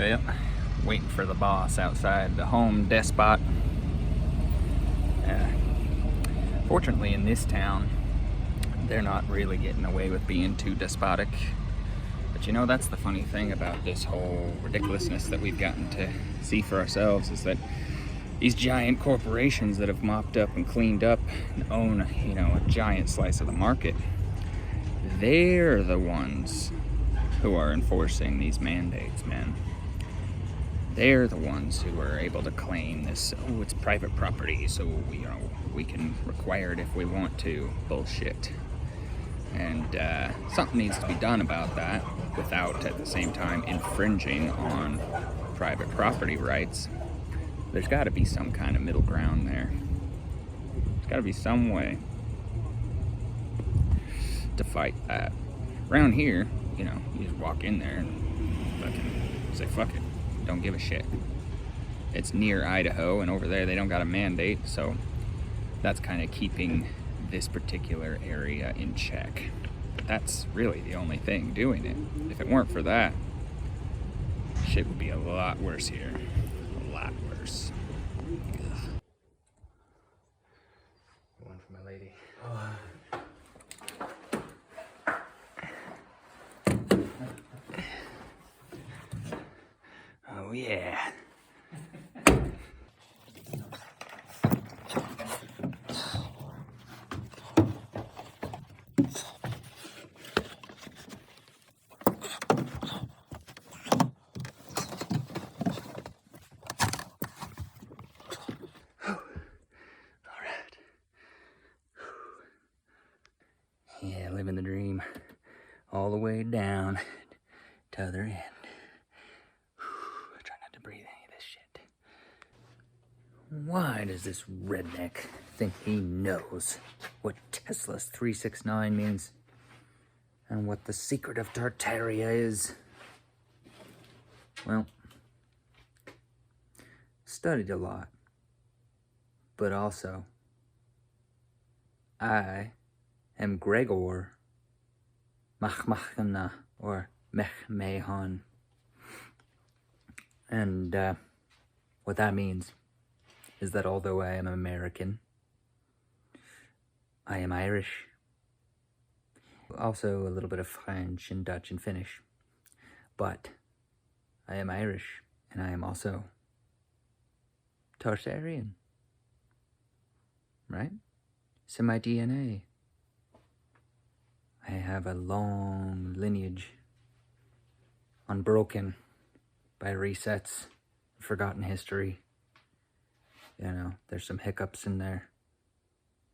Well, waiting for the boss outside the Home Depot. Fortunately, in this town, they're not really getting away with being too despotic. But you know, that's the funny thing about this whole ridiculousness that we've gotten to see for ourselves, is that these giant corporations that have mopped up and cleaned up and own, you know, a giant slice of the market, they're the ones who are enforcing these mandates, man. They're the ones who are able to claim this, oh, it's private property, so we can require it if we want to, bullshit. And something needs to be done about that without, at the same time, infringing on private property rights. There's got to be some kind of middle ground there. There's got to be some way to fight that. Around here, you know, you just walk in there and fucking say, fuck it. Don't give a shit. It's near Idaho, and over there they don't got a mandate, so that's kind of keeping this particular area in check. But that's really the only thing doing it. If it weren't for that, shit would be a lot worse here. A lot worse. Ugh. One for my lady. Oh yeah. Yeah, living the dream all the way down to the other end. Try not to breathe any of this shit. Why does this redneck think he knows what Tesla's 369 means and what the secret of Tartaria is? Well, studied a lot, but also I am Gregor Machmachana, or Mechmehan. And what that means is that although I am American, I am Irish. Also a little bit of French and Dutch and Finnish. But I am Irish, and I am also Tartarian. Right? It's in my DNA. I have a long lineage, unbroken by resets, forgotten history. You know, there's some hiccups in there.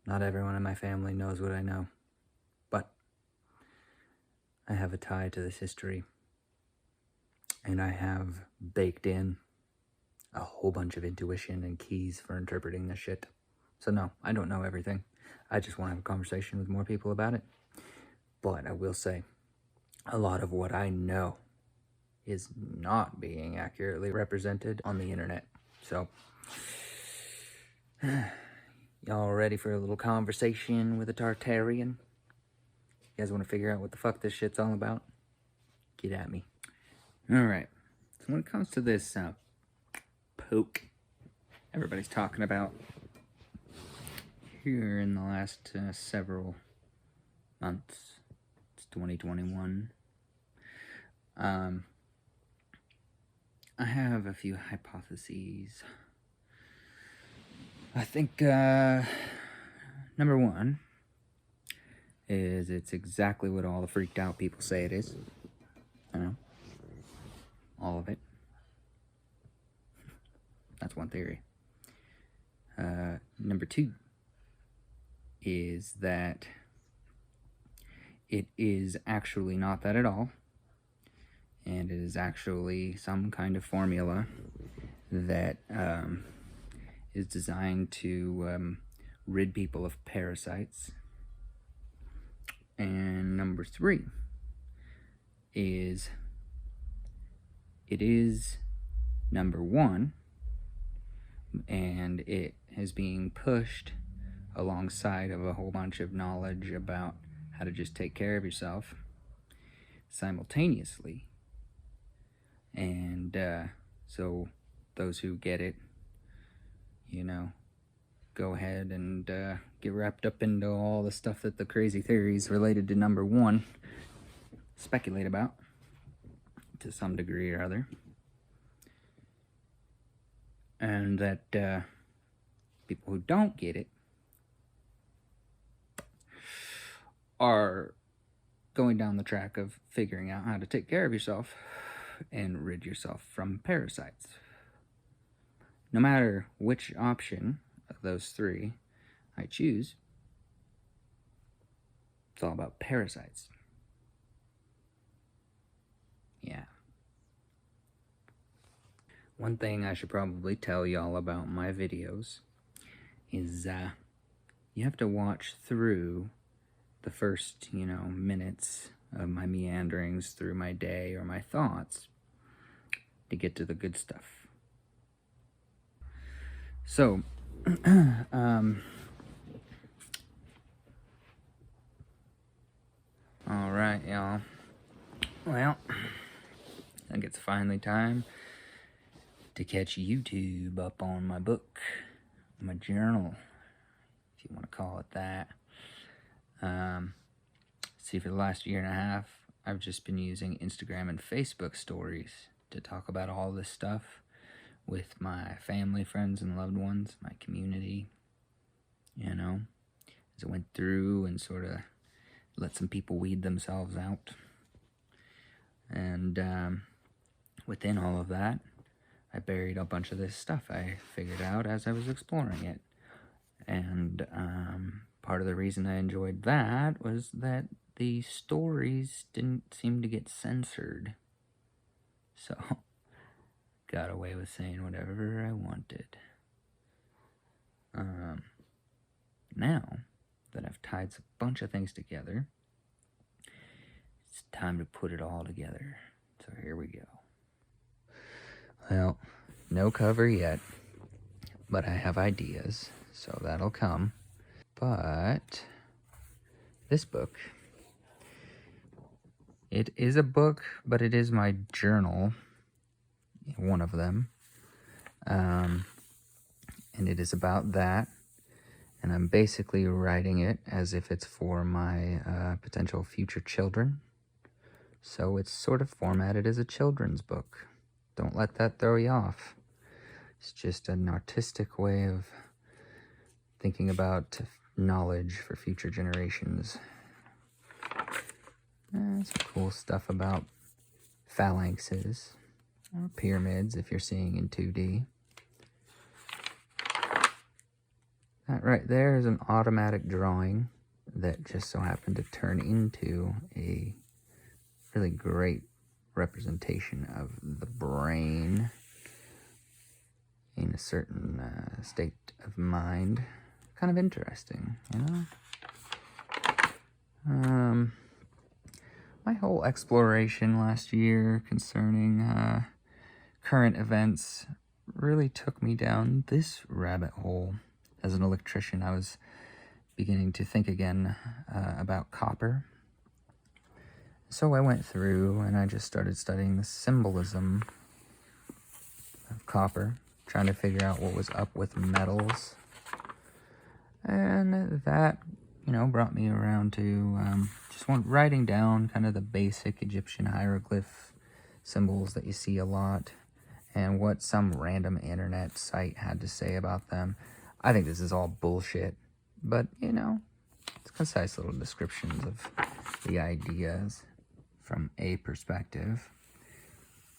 Not everyone in my family knows what I know, but I have a tie to this history, and I have baked in a whole bunch of intuition and keys for interpreting this shit. So no, I don't know everything. I just want to have a conversation with more people about it. But I will say, a lot of what I know is not being accurately represented on the internet. So, y'all ready for a little conversation with a Tartarian? You guys want to figure out what the fuck this shit's all about? Get at me. Alright, so when it comes to this poke everybody's talking about here in the last several months, 2021. I have a few hypotheses. I think number one is it's exactly what all the freaked out people say it is. I know. All of it. That's one theory. Number two is that it is actually not that at all, and it is actually some kind of formula that is designed to rid people of parasites. And number three is it is number one, and it is being pushed alongside of a whole bunch of knowledge about how to just take care of yourself. Simultaneously, And so those who get it, you know, go ahead and get wrapped up into all the stuff that the crazy theories related to number one speculate about to some degree or other. And that people who don't get it are going down the track of figuring out how to take care of yourself and rid yourself from parasites. No matter which option of those three I choose, it's all about parasites. Yeah. One thing I should probably tell y'all about my videos is you have to watch through the first, minutes of my meanderings through my day or my thoughts to get to the good stuff. So, all right, y'all. Well, I think it's finally time to catch YouTube up on my book, my journal, if you want to call it that. See, for the last year and a half, I've just been using Instagram and Facebook stories to talk about all this stuff with my family, friends, and loved ones, my community, as I went through and sort of let some people weed themselves out. And within all of that, I buried a bunch of this stuff I figured out as I was exploring it. And part of the reason I enjoyed that was that the stories didn't seem to get censored. So, got away with saying whatever I wanted. Now that I've tied a bunch of things together, it's time to put it all together. So here we go. Well, no cover yet, but I have ideas, so that'll come. But this book, it is a book, but it is my journal, one of them. And it is about that. And I'm basically writing it as if it's for my potential future children. So it's sort of formatted as a children's book. Don't let that throw you off. It's just an artistic way of thinking about knowledge for future generations. Some cool stuff about phalanxes, or pyramids if you're seeing in 2D. That right there is an automatic drawing that just so happened to turn into a really great representation of the brain in a certain state of mind. Kind of interesting, My whole exploration last year concerning current events really took me down this rabbit hole. As an electrician, I was beginning to think again about copper. So I went through and I just started studying the symbolism of copper, trying to figure out what was up with metals. And that, brought me around to writing down kind of the basic Egyptian hieroglyph symbols that you see a lot and what some random internet site had to say about them. I think this is all bullshit, but, it's concise little descriptions of the ideas from a perspective.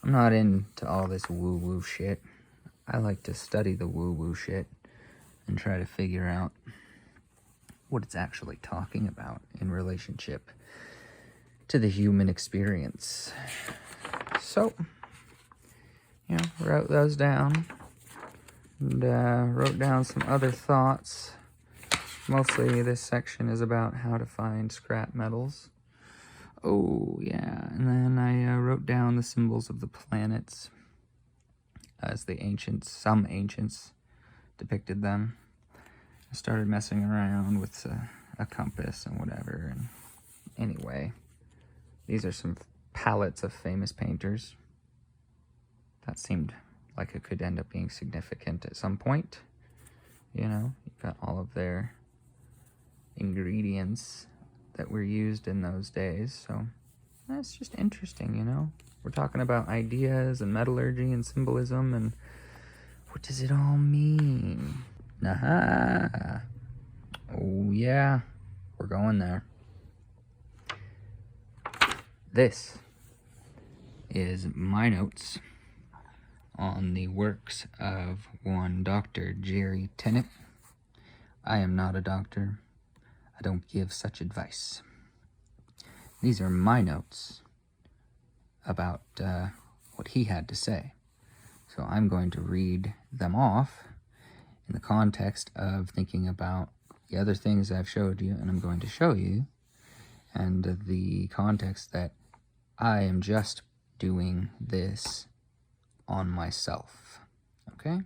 I'm not into all this woo-woo shit. I like to study the woo-woo shit and try to figure out what it's actually talking about in relationship to the human experience. So, wrote those down and wrote down some other thoughts. Mostly this section is about how to find scrap metals. Oh, yeah, and then I wrote down the symbols of the planets as some ancients depicted them. I started messing around with a compass and whatever, and anyway, these are some palettes of famous painters. That seemed like it could end up being significant at some point. You know, you've got all of their ingredients that were used in those days, so that's just interesting, you know? We're talking about ideas and metallurgy and symbolism, and what does it all mean? Aha! Oh yeah, we're going there. This is my notes on the works of one Dr. Jerry Tennant. I am not a doctor. I don't give such advice. These are my notes about what he had to say. So I'm going to read them off in the context of thinking about the other things I've showed you and I'm going to show you, and the context that I am just doing this on myself. Okay?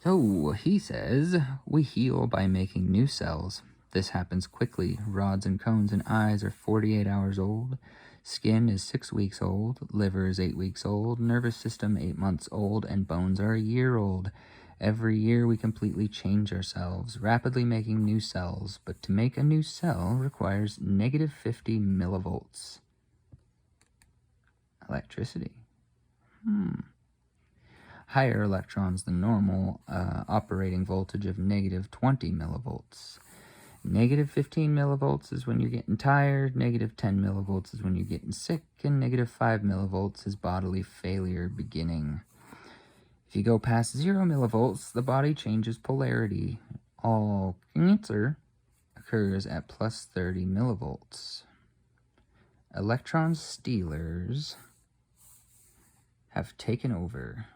So he says, we heal by making new cells. This happens quickly. Rods and cones and eyes are 48 hours old. Skin is 6 weeks old. Liver is 8 weeks old. Nervous system 8 months old. And bones are a year old. Every year we completely change ourselves, rapidly making new cells. But to make a new cell requires negative 50 millivolts. Electricity. Higher electrons than normal, operating voltage of negative 20 millivolts. Negative 15 millivolts is when you're getting tired, negative 10 millivolts is when you're getting sick, and negative 5 millivolts is bodily failure beginning. If you go past 0 millivolts, the body changes polarity. All cancer occurs at plus 30 millivolts. Electron stealers have taken over.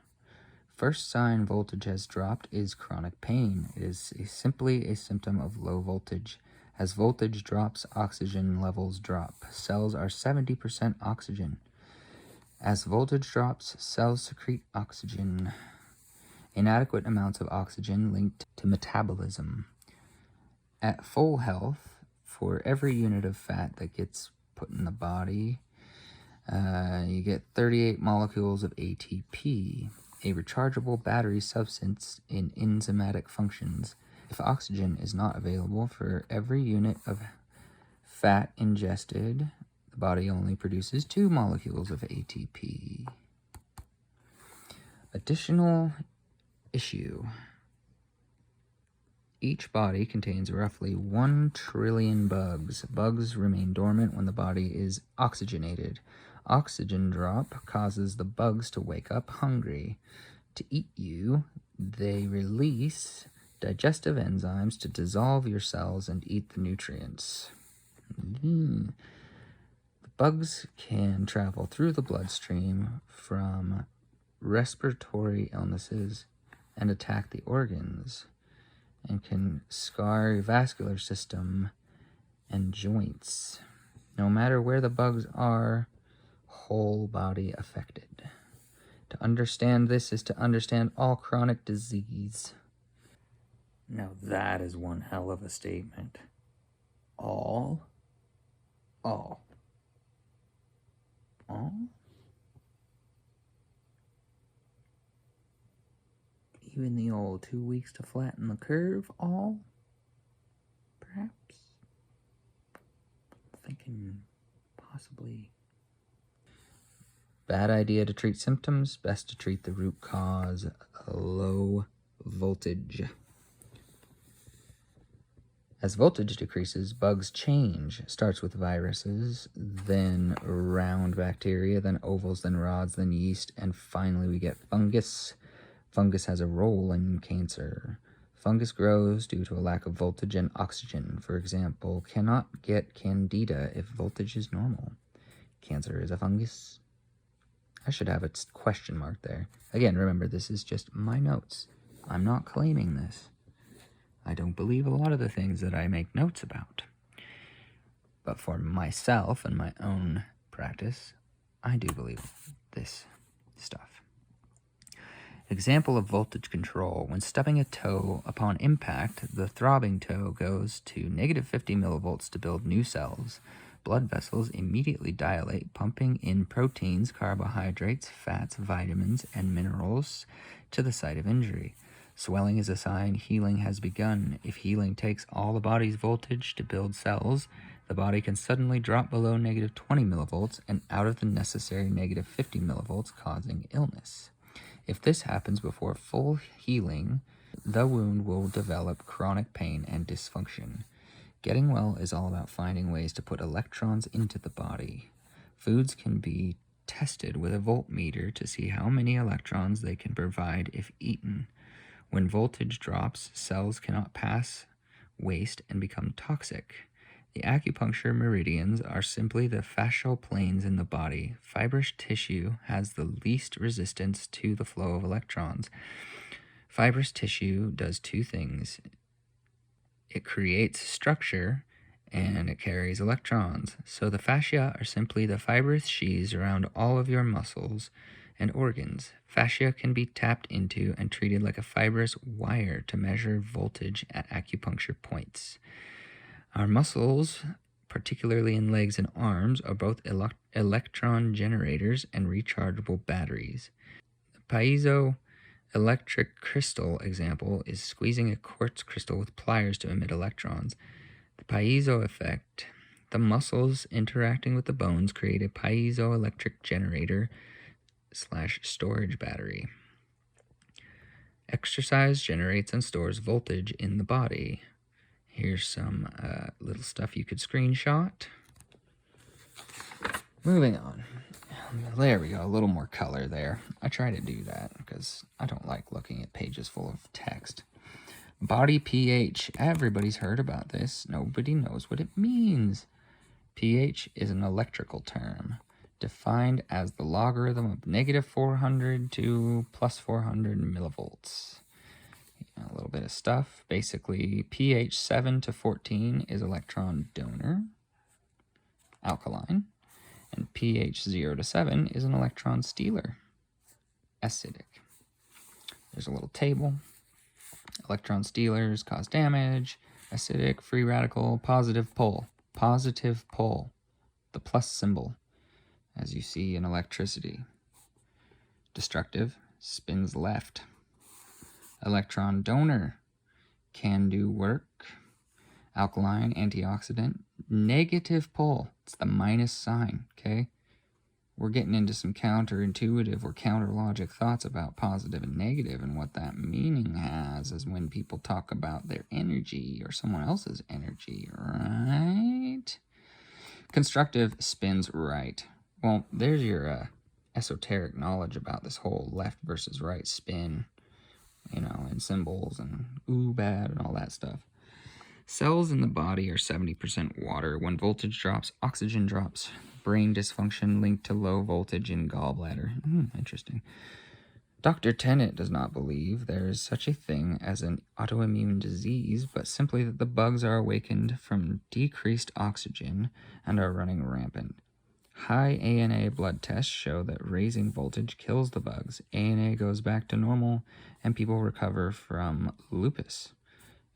First sign voltage has dropped is chronic pain. It is simply a symptom of low voltage. As voltage drops, oxygen levels drop. Cells are 70% oxygen. As voltage drops, cells secrete oxygen. Inadequate amounts of oxygen linked to metabolism. At full health, for every unit of fat that gets put in the body, you get 38 molecules of ATP. A rechargeable battery substance in enzymatic functions. If oxygen is not available for every unit of fat ingested, the body only produces 2 molecules of ATP. Additional issue. Each body contains roughly 1 trillion bugs. Bugs remain dormant when the body is oxygenated. Oxygen drop causes the bugs to wake up hungry. To eat you, they release digestive enzymes to dissolve your cells and eat the nutrients. The bugs can travel through the bloodstream from respiratory illnesses and attack the organs, and can scar your vascular system and joints. No matter where the bugs are, whole body affected. To understand this is to understand all chronic disease. Now that is one hell of a statement. All? Even the old 2 weeks to flatten the curve, all? Perhaps? Thinking possibly. Bad idea to treat symptoms, best to treat the root cause, low voltage. As voltage decreases, bugs change. Starts with viruses, then round bacteria, then ovals, then rods, then yeast, and finally we get fungus. Fungus has a role in cancer. Fungus grows due to a lack of voltage and oxygen. For example, cannot get candida if voltage is normal. Cancer is a fungus. I should have a question mark there. Again, remember, this is just my notes. I'm not claiming this. I don't believe a lot of the things that I make notes about. But for myself and my own practice, I do believe this stuff. Example of voltage control. When stubbing a toe upon impact, the throbbing toe goes to negative 50 millivolts to build new cells. blood vessels immediately dilate, pumping in proteins, carbohydrates, fats, vitamins, and minerals to the site of injury. Swelling is a sign healing has begun. If healing takes all the body's voltage to build cells, the body can suddenly drop below negative 20 millivolts and out of the necessary negative 50 millivolts, causing illness. If this happens before full healing, the wound will develop chronic pain and dysfunction. Getting well is all about finding ways to put electrons into the body. Foods can be tested with a voltmeter to see how many electrons they can provide if eaten. When voltage drops, cells cannot pass waste and become toxic. The acupuncture meridians are simply the fascial planes in the body. Fibrous tissue has the least resistance to the flow of electrons. Fibrous tissue does two things. It creates structure and it carries electrons. So the fascia are simply the fibrous sheaths around all of your muscles and organs. Fascia can be tapped into and treated like a fibrous wire to measure voltage at acupuncture points. Our muscles, particularly in legs and arms, are both electron generators and rechargeable batteries. The piezoelectric crystal example is squeezing a quartz crystal with pliers to emit electrons. The piezo effect, the muscles interacting with the bones create a piezoelectric generator / storage battery. Exercise generates and stores voltage in the body. Here's some little stuff you could screenshot. Moving on. There we go, a little more color there. I try to do that because I don't like looking at pages full of text. Body pH. Everybody's heard about this. Nobody knows what it means. pH is an electrical term, defined as the logarithm of negative 400 to plus 400 millivolts. A little bit of stuff. Basically, pH 7 to 14 is electron donor, alkaline, and pH 0 to 7 is an electron stealer, acidic. There's a little table. Electron stealers cause damage. Acidic, free radical, positive pole. Positive pole, the plus symbol, as you see in electricity. Destructive, spins left. Electron donor, can do work. Alkaline, antioxidant. Negative pole, it's the minus sign, okay? We're getting into some counterintuitive or counter-logic thoughts about positive and negative, and what that meaning has is when people talk about their energy or someone else's energy, right? Constructive spins right. Well, there's your esoteric knowledge about this whole left versus right spin, and symbols and ooh, bad and all that stuff. Cells in the body are 70% water. When voltage drops, oxygen drops. Brain dysfunction linked to low voltage in gallbladder. Interesting. Dr. Tennant does not believe there is such a thing as an autoimmune disease, but simply that the bugs are awakened from decreased oxygen and are running rampant. High ANA blood tests show that raising voltage kills the bugs. ANA goes back to normal, and people recover from lupus.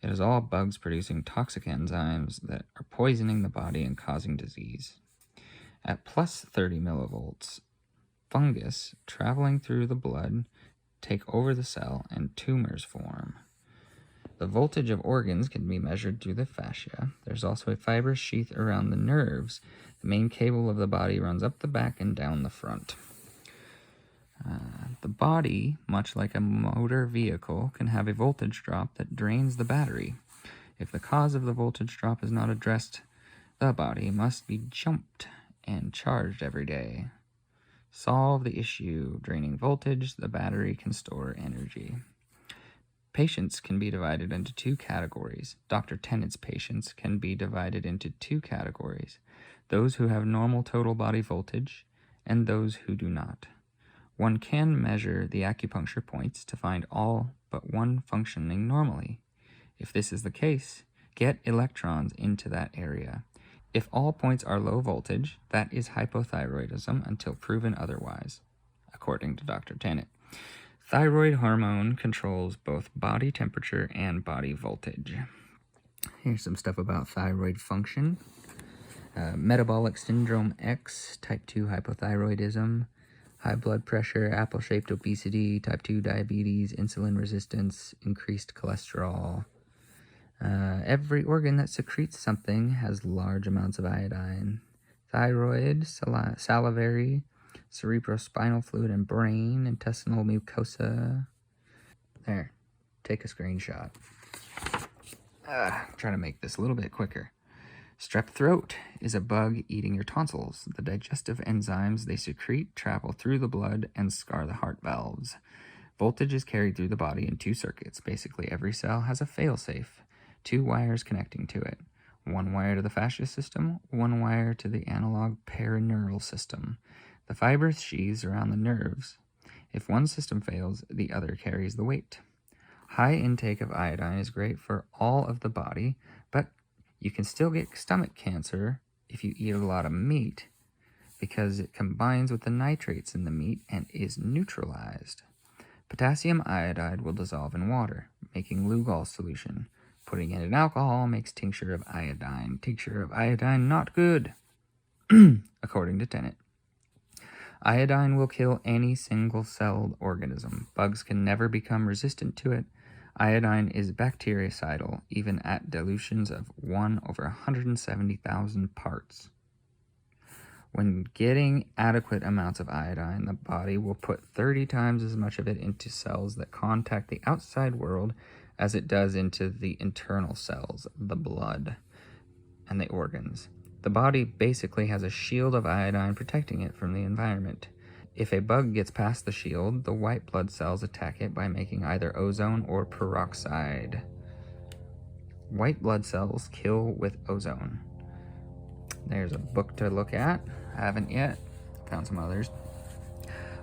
It is all bugs producing toxic enzymes that are poisoning the body and causing disease. At plus 30 millivolts, fungus traveling through the blood take over the cell and tumors form. The voltage of organs can be measured through the fascia. There's also a fibrous sheath around the nerves. The main cable of the body runs up the back and down the front. The body, much like a motor vehicle, can have a voltage drop that drains the battery. If the cause of the voltage drop is not addressed, the body must be jumped and charged every day. Solve the issue. Draining voltage, the battery can store energy. Patients can be divided into two categories. Dr. Tennant's patients can be divided into two categories: those who have normal total body voltage and those who do not. One can measure the acupuncture points to find all but one functioning normally. If this is the case, get electrons into that area. If all points are low voltage, that is hypothyroidism until proven otherwise, according to Dr. Tennant. Thyroid hormone controls both body temperature and body voltage. Here's some stuff about thyroid function. Metabolic syndrome X, type 2 hypothyroidism, high blood pressure, apple-shaped obesity, type 2 diabetes, insulin resistance, increased cholesterol. Every organ that secretes something has large amounts of iodine. Thyroid, salivary, cerebrospinal fluid and brain, intestinal mucosa. There, take a screenshot. Try to make this a little bit quicker. Strep throat is a bug eating your tonsils. The digestive enzymes they secrete travel through the blood and scar the heart valves. Voltage is carried through the body in two circuits. Basically, every cell has a failsafe, two wires connecting to it. One wire to the fascia system, one wire to the analog perineural system. The fiber sheaths around the nerves. If one system fails, the other carries the weight. High intake of iodine is great for all of the body, but you can still get stomach cancer if you eat a lot of meat because it combines with the nitrates in the meat and is neutralized. Potassium iodide will dissolve in water, making Lugol solution. Putting it in alcohol makes tincture of iodine. Tincture of iodine not good, according to Tennant. Iodine will kill any single-celled organism. Bugs can never become resistant to it. Iodine is bactericidal, even at dilutions of 1 over 170,000 parts. When getting adequate amounts of iodine, the body will put 30 times as much of it into cells that contact the outside world as it does into the internal cells, the blood, and the organs. The body basically has a shield of iodine protecting it from the environment. If a bug gets past the shield, the white blood cells attack it by making either ozone or peroxide. White blood cells kill with ozone. There's a book to look at. I haven't yet. Found some others.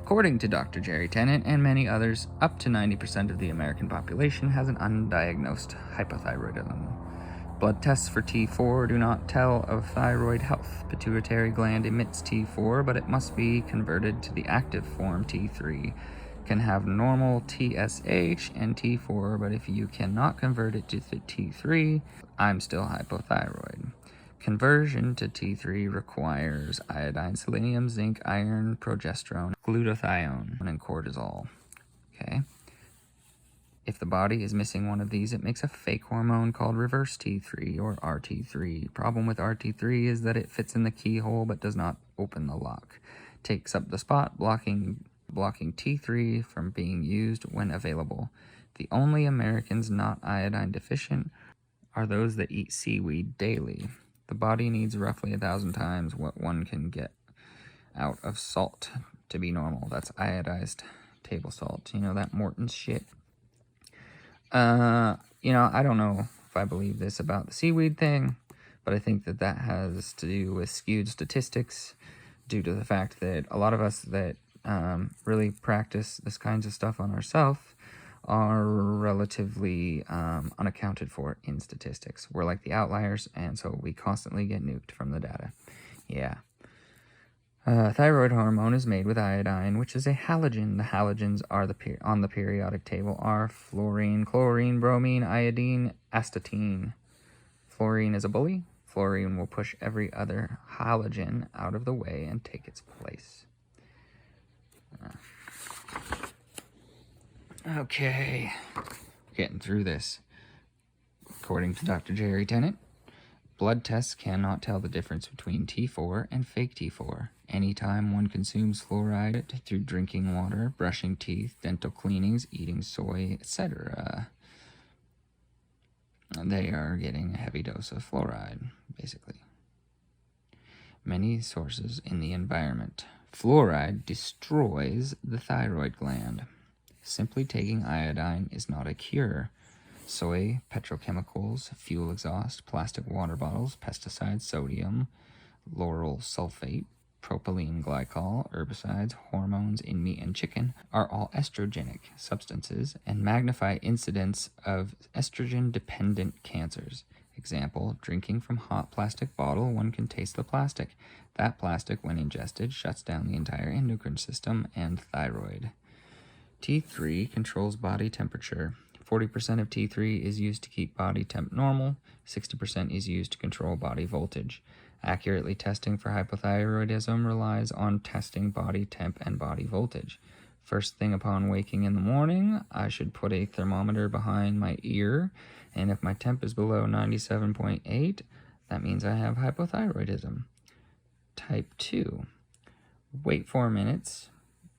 According to Dr. Jerry Tennant and many others, up to 90% of the American population has an undiagnosed hypothyroidism. Blood tests for T4 do not tell of thyroid health. Pituitary gland emits T4, but it must be converted to the active form T3. Can have normal TSH and T4, but if you cannot convert it to T3, I'm still hypothyroid. Conversion to T3 requires iodine, selenium, zinc, iron, progesterone, glutathione, and cortisol. Okay. If the body is missing one of these, it makes a fake hormone called reverse T3 or RT3. Problem with RT3 is that it fits in the keyhole but does not open the lock. Takes up the spot, blocking T3 from being used when available. The only Americans not iodine deficient are those that eat seaweed daily. The body needs roughly 1,000 times what one can get out of salt to be normal. That's iodized table salt. You know, that Morton's shit. I don't know if I believe this about the seaweed thing, but I think that has to do with skewed statistics due to the fact that a lot of us that really practice this kinds of stuff on ourselves are relatively unaccounted for in statistics. We're like the outliers, and so we constantly get nuked from the data. Yeah. Thyroid hormone is made with iodine, which is a halogen. The halogens are on the periodic table are fluorine, chlorine, bromine, iodine, astatine. Fluorine is a bully. Fluorine will push every other halogen out of the way and take its place. Okay, getting through this. According to Dr. Jerry Tennant, blood tests cannot tell the difference between T4 and fake T4. Anytime one consumes fluoride through drinking water, brushing teeth, dental cleanings, eating soy, etc., they are getting a heavy dose of fluoride, basically. Many sources in the environment. Fluoride destroys the thyroid gland. Simply taking iodine is not a cure. Soy, petrochemicals, fuel exhaust, plastic water bottles, pesticides, sodium, lauryl sulfate, propylene glycol, herbicides, hormones in meat and chicken are all estrogenic substances and magnify incidence of estrogen-dependent cancers. Example, drinking from hot plastic bottle, one can taste the plastic. That plastic, when ingested, shuts down the entire endocrine system and thyroid. T3 controls body temperature. 40% of T3 is used to keep body temp normal. 60% is used to control body voltage. Accurately testing for hypothyroidism relies on testing body temp and body voltage. First thing upon waking in the morning, I should put a thermometer behind my ear, and if my temp is below 97.8, that means I have hypothyroidism. Type 2. Wait 4 minutes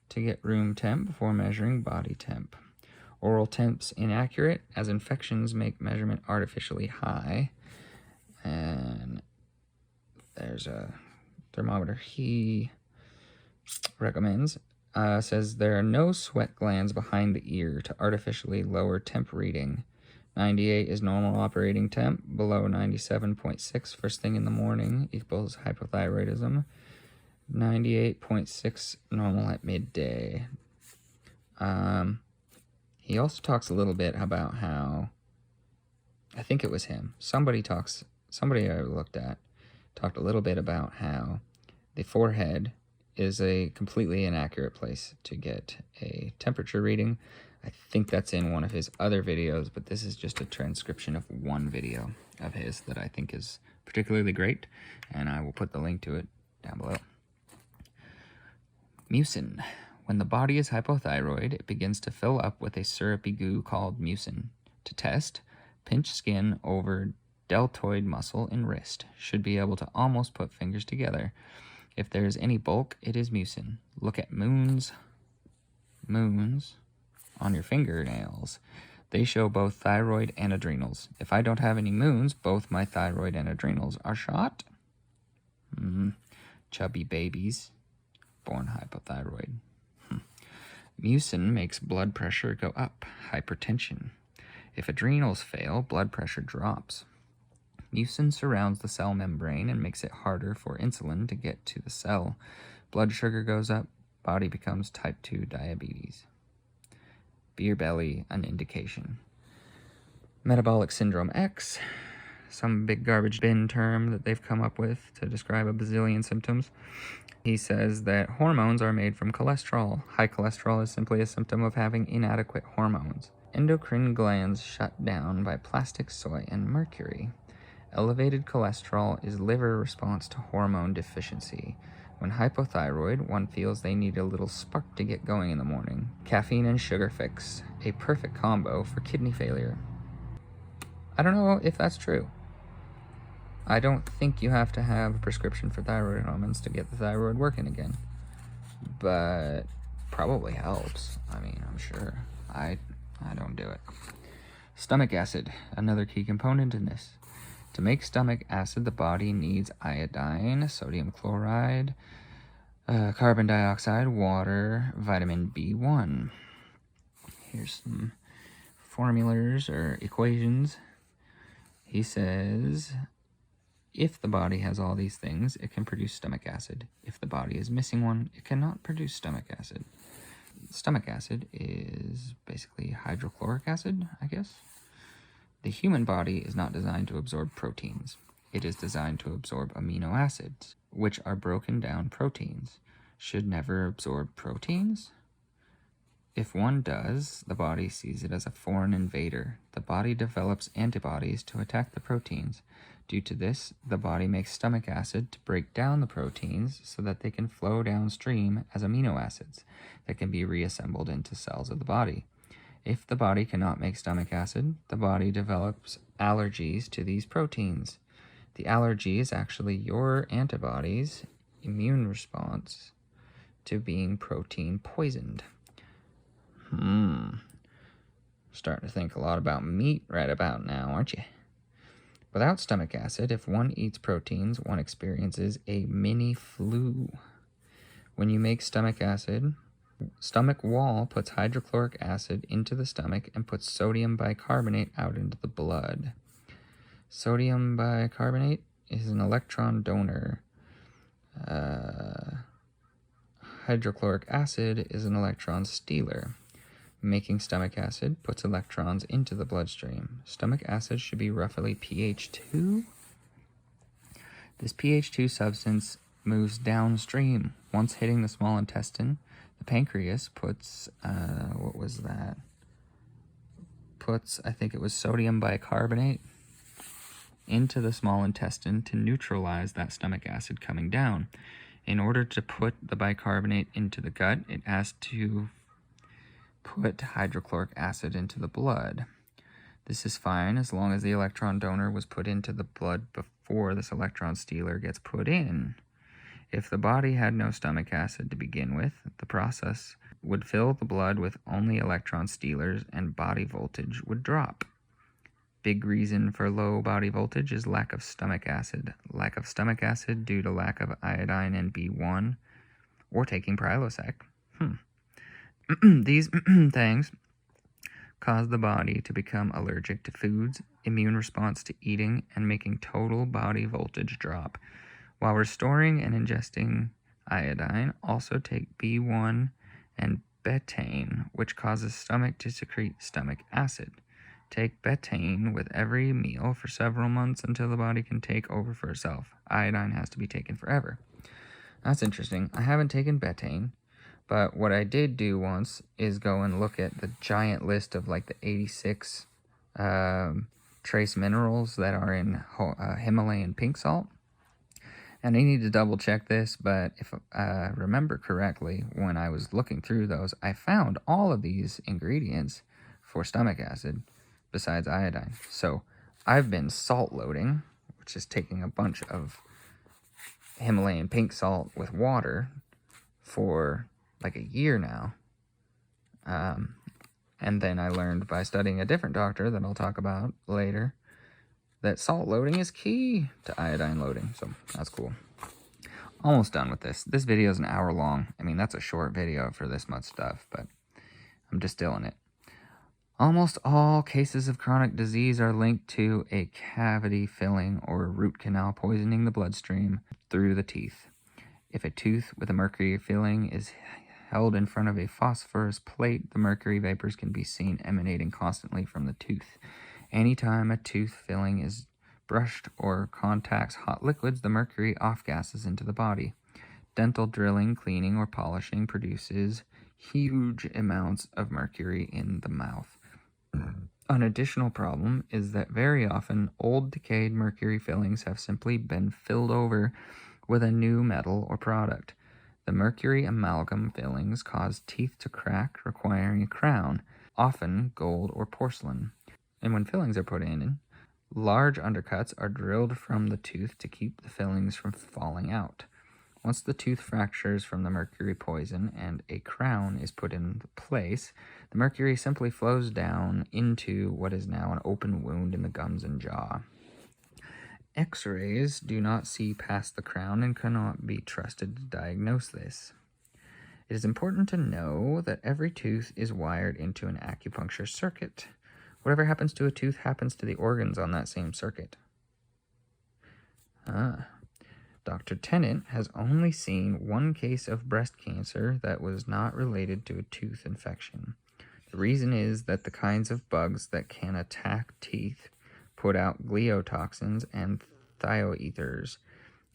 to get room temp before measuring body temp. Oral temp's inaccurate, as infections make measurement artificially high. And there's a thermometer he recommends. Says there are no sweat glands behind the ear to artificially lower temp reading. 98 is normal operating temp. Below 97.6 first thing in the morning equals hypothyroidism. 98.6 normal at midday. He also talks a little bit about how, I think it was him, somebody I looked at talked a little bit about how the forehead is a completely inaccurate place to get a temperature reading. I think that's in one of his other videos, but this is just a transcription of one video of his that I think is particularly great, and I will put the link to it down below. Mucin. When the body is hypothyroid, it begins to fill up with a syrupy goo called mucin. To test, pinch skin over deltoid muscle in wrist. Should be able to almost put fingers together. If there is any bulk, it is mucin. Look at moons on your fingernails. They show both thyroid and adrenals. If I don't have any moons, both my thyroid and adrenals are shot. Chubby babies, born hypothyroid. Mucin makes blood pressure go up, hypertension. If adrenals fail, blood pressure drops. Mucin surrounds the cell membrane and makes it harder for insulin to get to the cell. Blood sugar goes up, body becomes type 2 diabetes. Beer belly, an indication. Metabolic syndrome X, some big garbage bin term that they've come up with to describe a bazillion symptoms. He says that hormones are made from cholesterol. High cholesterol is simply a symptom of having inadequate hormones. Endocrine glands shut down by plastic, soy, and mercury. Elevated cholesterol is liver response to hormone deficiency. When hypothyroid, one feels they need a little spark to get going in the morning. Caffeine and sugar fix, a perfect combo for kidney failure. I don't know if that's true. I don't think you have to have a prescription for thyroid hormones to get the thyroid working again. But probably helps. I mean, I'm sure. I don't do it. Stomach acid, another key component in this. To make stomach acid, the body needs iodine, sodium chloride, carbon dioxide, water, vitamin B1. Here's some formulas or equations. He says, if the body has all these things, it can produce stomach acid. If the body is missing one, it cannot produce stomach acid. Stomach acid is basically hydrochloric acid, I guess. The human body is not designed to absorb proteins. It is designed to absorb amino acids, which are broken down proteins. Should never absorb proteins? If one does, the body sees it as a foreign invader. The body develops antibodies to attack the proteins. Due to this, the body makes stomach acid to break down the proteins so that they can flow downstream as amino acids that can be reassembled into cells of the body. If the body cannot make stomach acid, the body develops allergies to these proteins. The allergy is actually your antibody's immune response to being protein poisoned. Starting to think a lot about meat right about now, aren't you? Without stomach acid, if one eats proteins, one experiences a mini flu. When you make stomach acid, stomach wall puts hydrochloric acid into the stomach and puts sodium bicarbonate out into the blood. Sodium bicarbonate is an electron donor. Hydrochloric acid is an electron stealer. Making stomach acid puts electrons into the bloodstream. Stomach acid should be roughly pH 2. This pH 2 substance moves downstream. Once hitting the small intestine, the pancreas puts, I think it was sodium bicarbonate into the small intestine to neutralize that stomach acid coming down. In order to put the bicarbonate into the gut, it has to put hydrochloric acid into the blood. This is fine as long as the electron donor was put into the blood before this electron stealer gets put in. If the body had no stomach acid to begin with, the process would fill the blood with only electron stealers and body voltage would drop. Big reason for low body voltage is lack of stomach acid. Lack of stomach acid due to lack of iodine and B1 or taking Prilosec. These things cause the body to become allergic to foods, immune response to eating, and making total body voltage drop. While restoring and ingesting iodine, also take B1 and betaine, which causes stomach to secrete stomach acid. Take betaine with every meal for several months until the body can take over for itself. Iodine has to be taken forever. That's interesting. I haven't taken betaine, but what I did do once is go and look at the giant list of like the 86 trace minerals that are in Himalayan pink salt. And I need to double check this, but if I remember correctly, when I was looking through those, I found all of these ingredients for stomach acid besides iodine. So I've been salt loading, which is taking a bunch of Himalayan pink salt with water for like a year now. And then I learned by studying a different doctor that I'll talk about later that salt loading is key to iodine loading. So that's cool. Almost done with this. This video is an hour long. I mean, that's a short video for this much stuff, but I'm distilling it. Almost all cases of chronic disease are linked to a cavity filling or root canal poisoning the bloodstream through the teeth. If a tooth with a mercury filling is held in front of a phosphorus plate, the mercury vapors can be seen emanating constantly from the tooth. Anytime a tooth filling is brushed or contacts hot liquids, the mercury off-gases into the body. Dental drilling, cleaning, or polishing produces huge amounts of mercury in the mouth. An additional problem is that very often old decayed mercury fillings have simply been filled over with a new metal or product. The mercury amalgam fillings cause teeth to crack, requiring a crown, often gold or porcelain. And when fillings are put in, large undercuts are drilled from the tooth to keep the fillings from falling out. Once the tooth fractures from the mercury poison and a crown is put in place, the mercury simply flows down into what is now an open wound in the gums and jaw. X-rays do not see past the crown and cannot be trusted to diagnose this. It is important to know that every tooth is wired into an acupuncture circuit. Whatever happens to a tooth happens to the organs on that same circuit. Dr. Tennant has only seen one case of breast cancer that was not related to a tooth infection. The reason is that the kinds of bugs that can attack teeth put out gliotoxins and thioethers.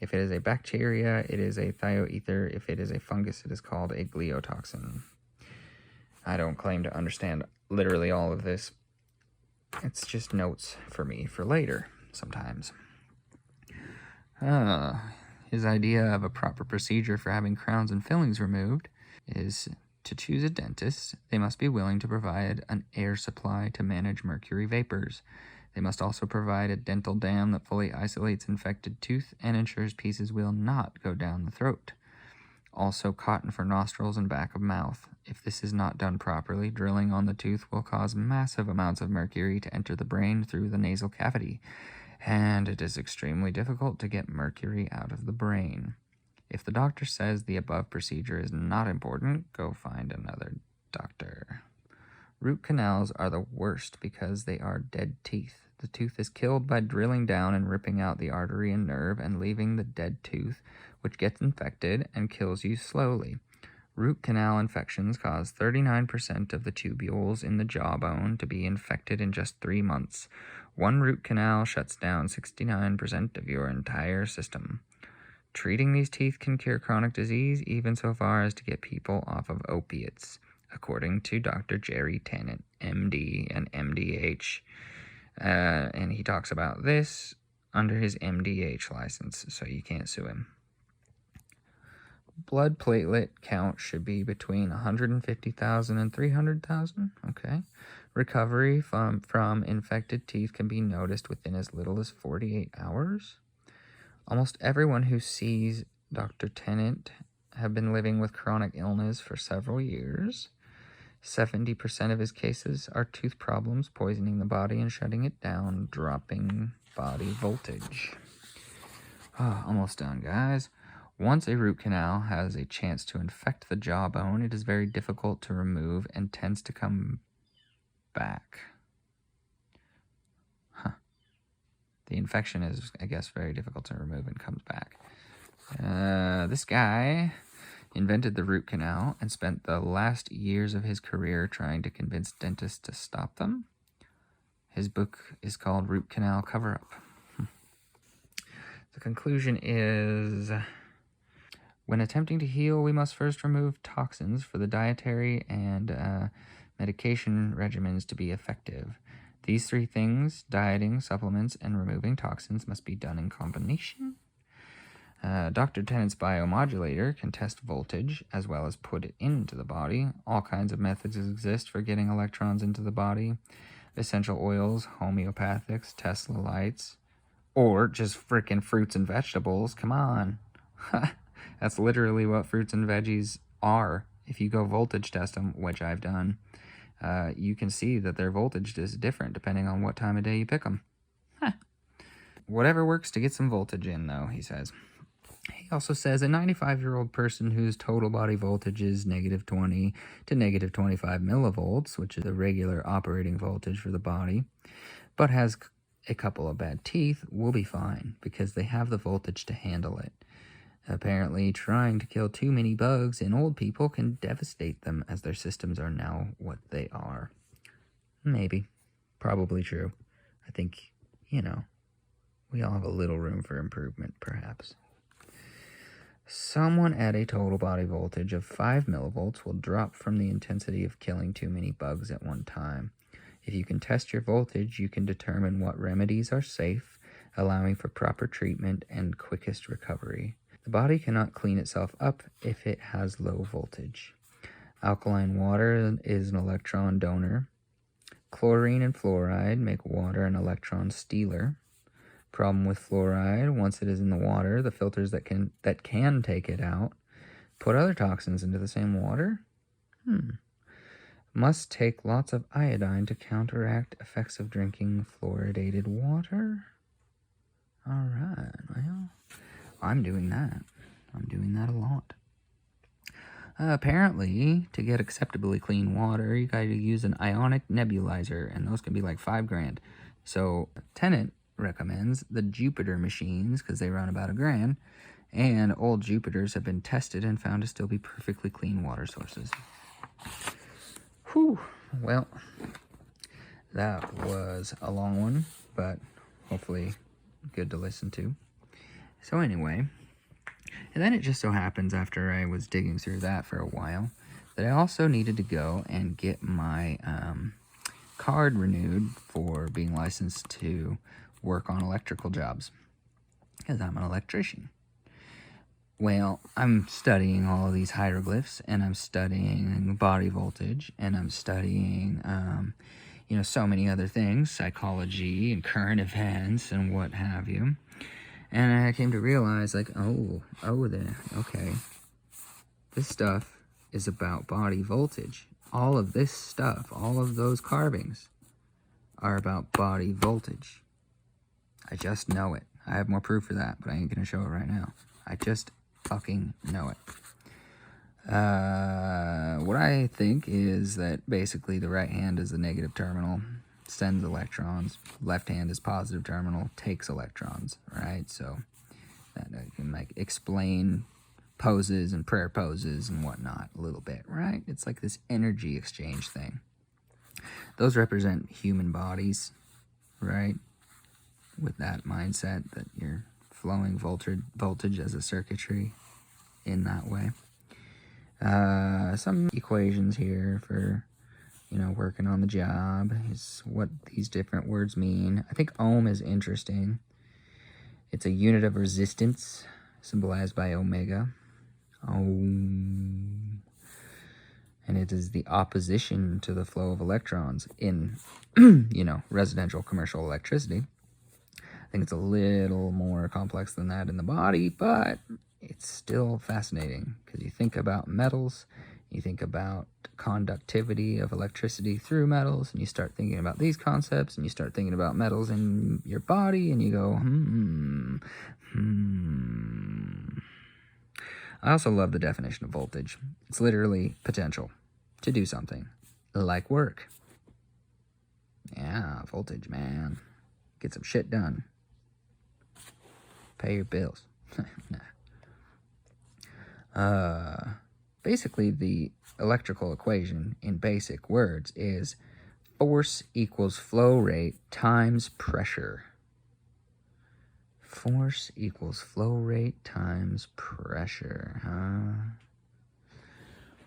If it is a bacteria, it is a thioether. If it is a fungus, it is called a gliotoxin. I don't claim to understand literally all of this. It's just notes for me for later, sometimes. His idea of a proper procedure for having crowns and fillings removed is to choose a dentist. They must be willing to provide an air supply to manage mercury vapors. They must also provide a dental dam that fully isolates infected tooth and ensures pieces will not go down the throat. Also, cotton for nostrils and back of mouth. If this is not done properly, drilling on the tooth will cause massive amounts of mercury to enter the brain through the nasal cavity, and it is extremely difficult to get mercury out of the brain. If the doctor says the above procedure is not important, go find another doctor. Root canals are the worst because they are dead teeth. The tooth is killed by drilling down and ripping out the artery and nerve and leaving the dead tooth, which gets infected and kills you slowly. Root canal infections cause 39% of the tubules in the jawbone to be infected in just 3 months. One root canal shuts down 69% of your entire system. Treating these teeth can cure chronic disease, even so far as to get people off of opiates, according to Dr. Jerry Tennant, MD and MDH. And he talks about this under his MDH license, so you can't sue him. Blood platelet count should be between 150,000 and 300,000. Okay. Recovery from infected teeth can be noticed within as little as 48 hours. Almost everyone who sees Dr. Tennant have been living with chronic illness for several years. 70% of his cases are tooth problems, poisoning the body and shutting it down, dropping body voltage. Almost done, guys. Once a root canal has a chance to infect the jawbone, it is very difficult to remove and tends to come back. The infection is, I guess, very difficult to remove and comes back. This guy invented the root canal and spent the last years of his career trying to convince dentists to stop them. His book is called Root Canal Cover-Up. The conclusion is, when attempting to heal, we must first remove toxins for the dietary and medication regimens to be effective. These three things, dieting, supplements, and removing toxins, must be done in combination. Dr. Tennant's biomodulator can test voltage as well as put it into the body. All kinds of methods exist for getting electrons into the body. Essential oils, homeopathics, Tesla lights, or just frickin' fruits and vegetables. Come on. That's literally what fruits and veggies are. If you go voltage test them, which I've done, you can see that their voltage is different depending on what time of day you pick them. Whatever works to get some voltage in, though, he says. He also says a 95-year-old person whose total body voltage is negative 20 to negative 25 millivolts, which is the regular operating voltage for the body, but has a couple of bad teeth, will be fine because they have the voltage to handle it. Apparently, trying to kill too many bugs in old people can devastate them as their systems are now what they are. Maybe. Probably true. I think, we all have a little room for improvement, perhaps. Someone at a total body voltage of 5 millivolts will drop from the intensity of killing too many bugs at one time. If you can test your voltage, you can determine what remedies are safe, allowing for proper treatment and quickest recovery. The body cannot clean itself up if it has low voltage. Alkaline water is an electron donor. Chlorine and fluoride make water an electron stealer. Problem with fluoride: once it is in the water, the filters that can take it out put other toxins into the same water. Must take lots of iodine to counteract effects of drinking fluoridated water. All right, well, I'm doing that. I'm doing that a lot. Apparently, to get acceptably clean water, you gotta use an ionic nebulizer, and those can be like $5,000. So Tennant recommends the Jupiter machines because they run about $1,000, and old Jupiters have been tested and found to still be perfectly clean water sources. Whew. Well, that was a long one, but hopefully good to listen to. So anyway, and then it just so happens after I was digging through that for a while that I also needed to go and get my card renewed for being licensed to work on electrical jobs because I'm an electrician. Well, I'm studying all of these hieroglyphs, and I'm studying body voltage, and I'm studying so many other things, psychology and current events and what have you. And I came to realize, okay, this stuff is about body voltage. All of this stuff, all of those carvings are about body voltage. I just know it. I have more proof for that, but I ain't going to show it right now. I just fucking know it. What I think is that basically the right hand is the negative terminal, sends electrons. Left hand is positive terminal, takes electrons, right? So that I can explain poses and prayer poses and whatnot a little bit, right? It's like this energy exchange thing. Those represent human bodies, right? With that mindset that you're flowing voltage as a circuitry in that way. Some equations here for, working on the job is what these different words mean. I think ohm is interesting. It's a unit of resistance, symbolized by omega. Om. And it is the opposition to the flow of electrons in, residential commercial electricity. I think it's a little more complex than that in the body, but it's still fascinating because you think about metals, you think about conductivity of electricity through metals, and you start thinking about these concepts, and you start thinking about metals in your body, and you go, I also love the definition of voltage. It's literally potential to do something, like work. Yeah, voltage, man. Get some shit done. Pay your bills. Basically, the electrical equation in basic words is force equals flow rate times pressure. Force equals flow rate times pressure, huh?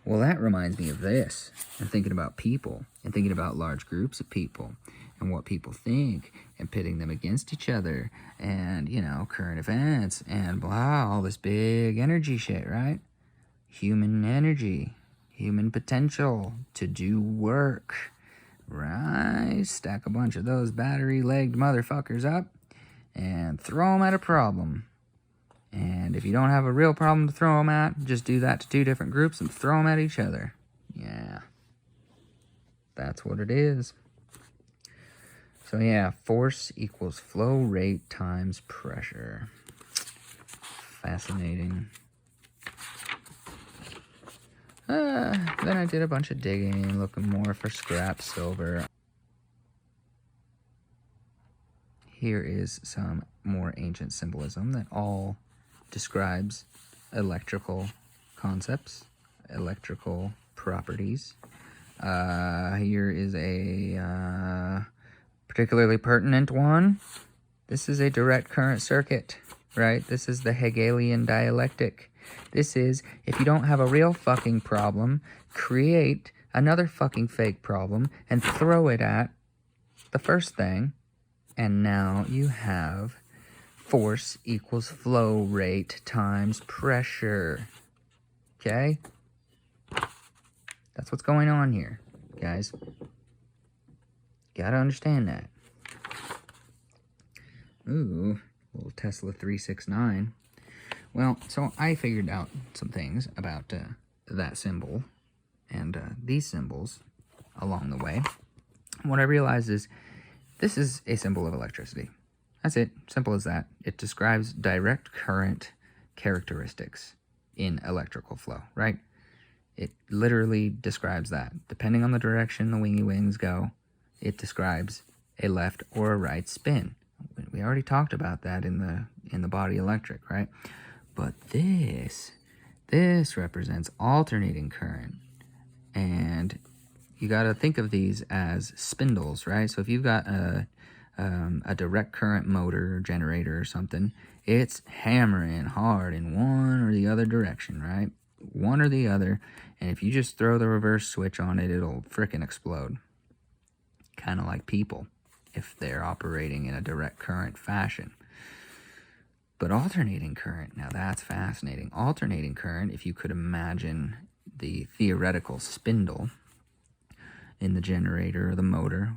Well, that reminds me of this. I'm thinking about people and thinking about large groups of people and what people think and pitting them against each other and, current events and blah, all this big energy shit, right? Human energy, human potential to do work, right? Stack a bunch of those battery-legged motherfuckers up and throw them at a problem. And if you don't have a real problem to throw them at, just do that to two different groups and throw them at each other. Yeah. That's what it is. So yeah, force equals flow rate times pressure. Fascinating. Then I did a bunch of digging, looking more for scrap silver. Here is some more ancient symbolism that all describes electrical concepts, electrical properties. Here is a particularly pertinent one. This is a direct current circuit, right? This is the Hegelian dialectic. This is, if you don't have a real fucking problem, create another fucking fake problem and throw it at the first thing, and now you have force equals flow rate times pressure. Okay? That's what's going on here, guys. Gotta understand that. Ooh, little Tesla 369. Well, so I figured out some things about that symbol and these symbols along the way. What I realized is this is a symbol of electricity. That's it. Simple as that. It describes direct current characteristics in electrical flow, right? It literally describes that. Depending on the direction the wingy wings go, it describes a left or a right spin. We already talked about that in the body electric, right? But this represents alternating current. And you got to think of these as spindles, right? So if you've got a direct current motor or generator or something, it's hammering hard in one or the other direction, right? One or the other. And if you just throw the reverse switch on it, it'll frickin' explode. Kind of like people, if they're operating in a direct current fashion. But alternating current, now that's fascinating. Alternating current, if you could imagine the theoretical spindle in the generator or the motor,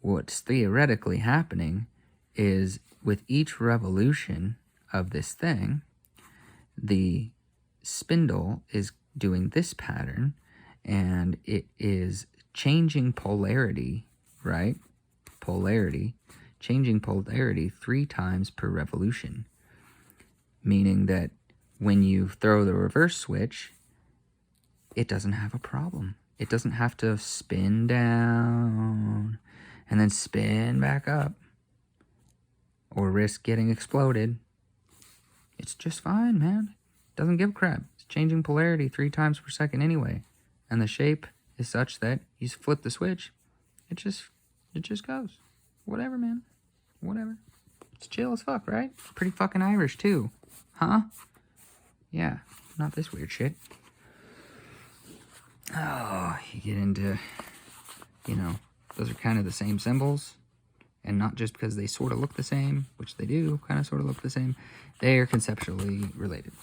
what's theoretically happening is with each revolution of this thing, the spindle is doing this pattern and it is changing polarity, right? Changing polarity 3 times per revolution. Meaning that when you throw the reverse switch, it doesn't have a problem. It doesn't have to spin down and then spin back up or risk getting exploded. It's just fine, man. Doesn't give a crap. It's changing polarity 3 times per second anyway. And the shape is such that you flip the switch, it just goes. Whatever, man. Whatever. It's chill as fuck, right? Pretty fucking Irish, too. Huh? Yeah, not this weird shit. Oh, you get into, those are kind of the same symbols. and not just because they sort of look the same, which they do kind of sort of look the same. They are conceptually related.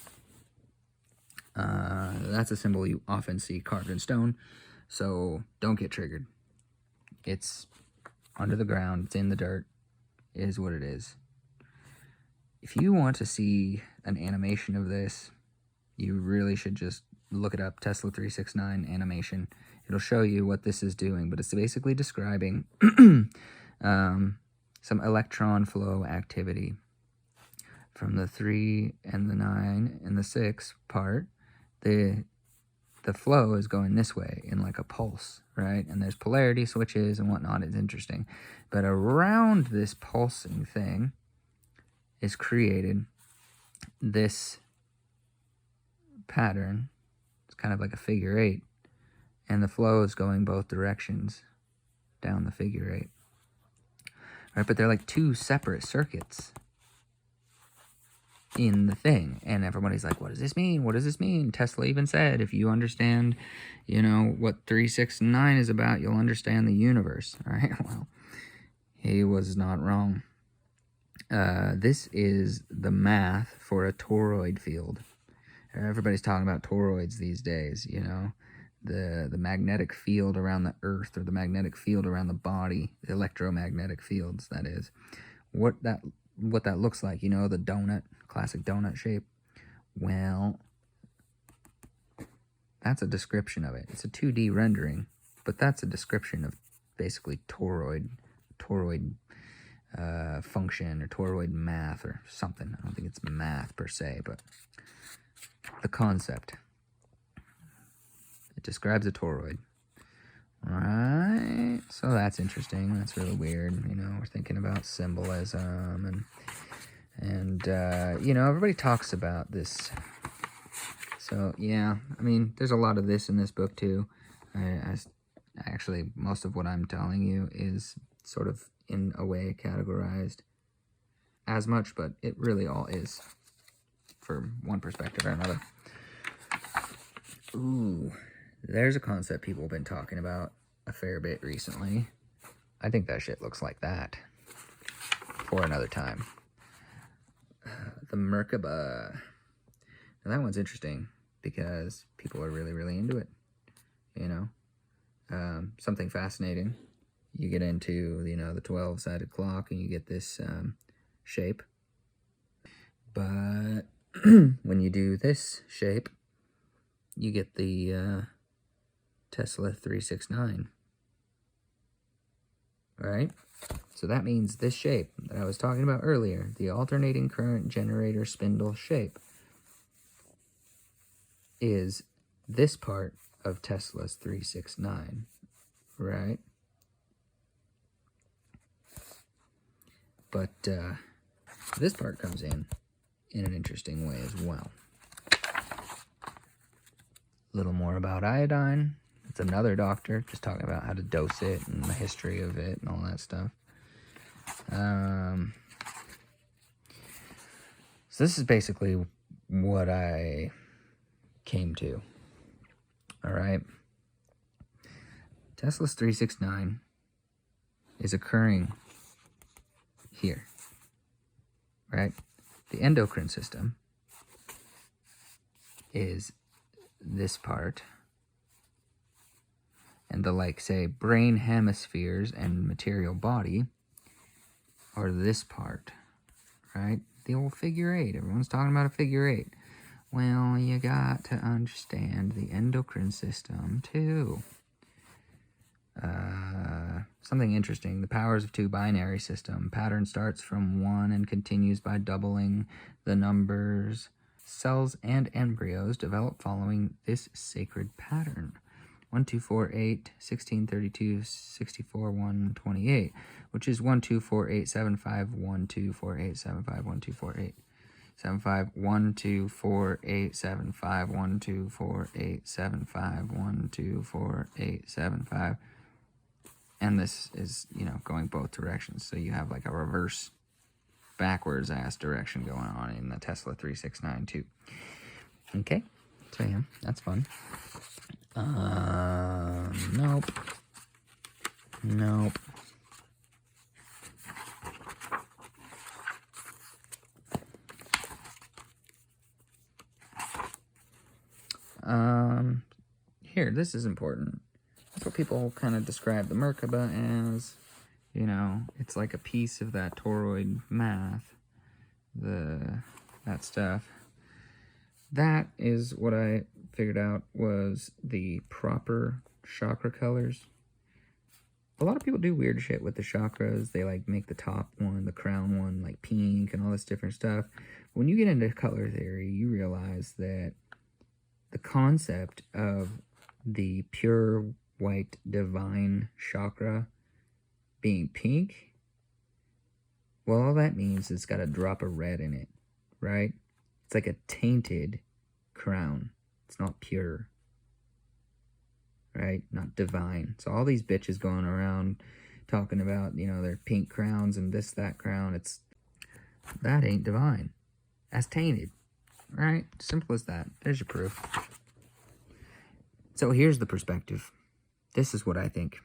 That's a symbol you often see carved in stone, so don't get triggered. It's under the ground, it's in the dirt, it is what it is. If you want to see an animation of this, you really should just look it up, Tesla 369 animation. It'll show you what this is doing, but it's basically describing some electron flow activity from the 3 and the 9 and the 6 part. The flow is going this way in like a pulse, right? And there's polarity switches and whatnot. It's interesting. But around this pulsing thing is created this pattern. It's kind of like a figure 8. And the flow is going both directions down the figure 8. Right? But they're like two separate circuits in the thing, and everybody's like, what does this mean? What does this mean? Tesla even said, if you understand, you know, what 3, 6, and 9 is about, you'll understand the universe. All right, well, he was not wrong. This is the math for a toroid field. Everybody's talking about toroids these days, you know, the magnetic field around the earth, or the magnetic field around the body, the electromagnetic fields, that is. What that looks like, you know, the donut, classic donut shape. Well, that's a description of it. It's a 2D rendering, but that's a description of basically toroid function, or toroid math, or something. I don't think it's math per se, but the concept. It describes a toroid. Right, so that's interesting. That's really weird. You know, we're thinking about symbolism, and you know, everybody talks about this. So yeah, I mean, there's a lot of this in this book too. Actually, most of what I'm telling you is sort of in a way categorized as much, but it really all is from one perspective or another. Ooh. There's a concept people have been talking about a fair bit recently. I think that shit looks like that. For another time. The Merkaba. Now that one's interesting because people are really, really into it. You know? Something fascinating. You get into, you know, the 12-sided clock and you get this shape. But when you do this shape, you get the Tesla 369, right? So that means this shape that I was talking about earlier, the alternating current generator spindle shape, is this part of Tesla's 369, right? But this part comes in an interesting way as well. A little more about iodine. It's another doctor just talking about how to dose it and the history of it and all that stuff. So this is basically what I came to. All right. Tesla's 369 is occurring here, right? The endocrine system is this part, and the, like, say, brain hemispheres and material body are this part, right? The old figure 8. Everyone's talking about a figure 8. Well, you got to understand the endocrine system, too. Something interesting. The powers of 2 binary system. Pattern starts from 1 and continues by doubling the numbers. Cells and embryos develop following this sacred pattern. 1, 2, 4, 8, 16, 32, 64, 128, which is 1, 2, 4, 8, 7, 5, 1, 2, 4, 8, 7, 5, 1, 2, 4, 8, 7, 5, 1, 2, 4, 8, 7, 5, 1, 2, 4, 8, 7, 5, 1, 2, 4, 8, 7, 5. And this is, you know, going both directions. So you have like a reverse backwards ass direction going on in the Tesla 369 too. Okay, so yeah, that's fun. Nope. Here, this is important. That's what people kind of describe the Merkaba as. You know, it's like a piece of that toroid math, that stuff. That is what I figured out was the proper chakra colors. A lot of people do weird shit with the chakras. They like make the top one, the crown one, like pink and all this different stuff. When you get into color theory, you realize that the concept of the pure white divine chakra being pink, well, all that means it's got a drop of red in it, right? It's like a tainted crown. It's not pure, right? Not divine. So all these bitches going around talking about, you know, their pink crowns and this, that crown, that ain't divine. That's tainted, right? Simple as that. There's your proof. So here's the perspective. This is what I think